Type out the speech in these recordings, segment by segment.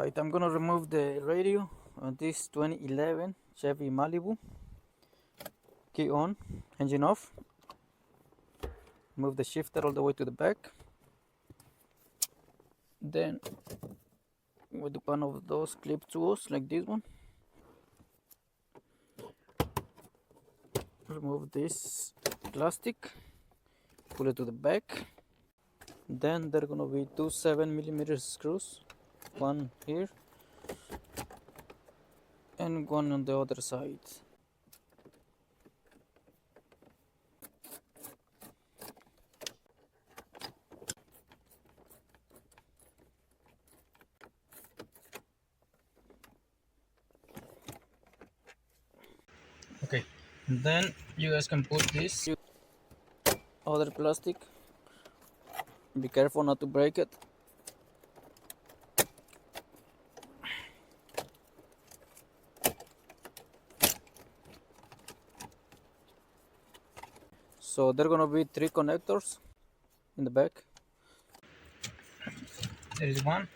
Alright, I'm gonna remove the radio on this 2011 Chevy Malibu. Key on, engine off. Move the shifter all the way to the back. Then with one of those clip tools like this one, remove this plastic, pull it to the back. Then there are gonna be two 7mm screws, one here and one on the other side. Okay, and then you guys can put this other plastic. Be careful not to break it. So there are gonna be three connectors in the back. There is one.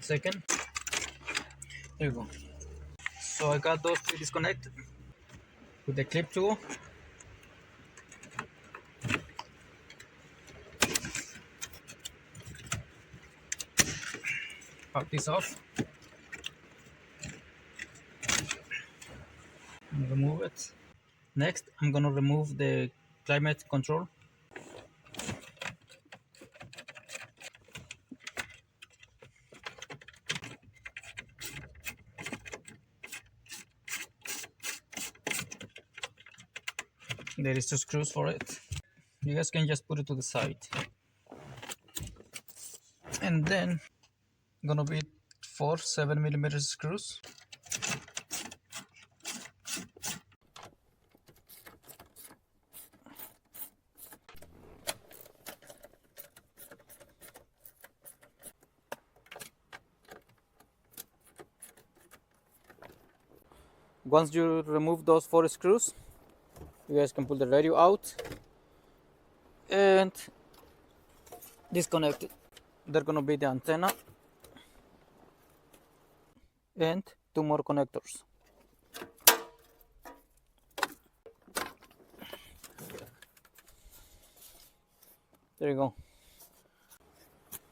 Second. There you go. So I got those three disconnected with the clip tool. Pop this off. And remove it. Next, I'm gonna remove the climate control. There is two screws for it. You guys can just put it to the side. And then gonna be four 7mm screws. Once you remove those four screws, you guys can pull the radio out and disconnect it. They're gonna be the antenna and two more connectors. There you go.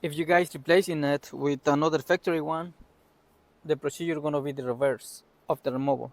If you guys replacing it with another factory one, the procedure is gonna be the reverse of the removal.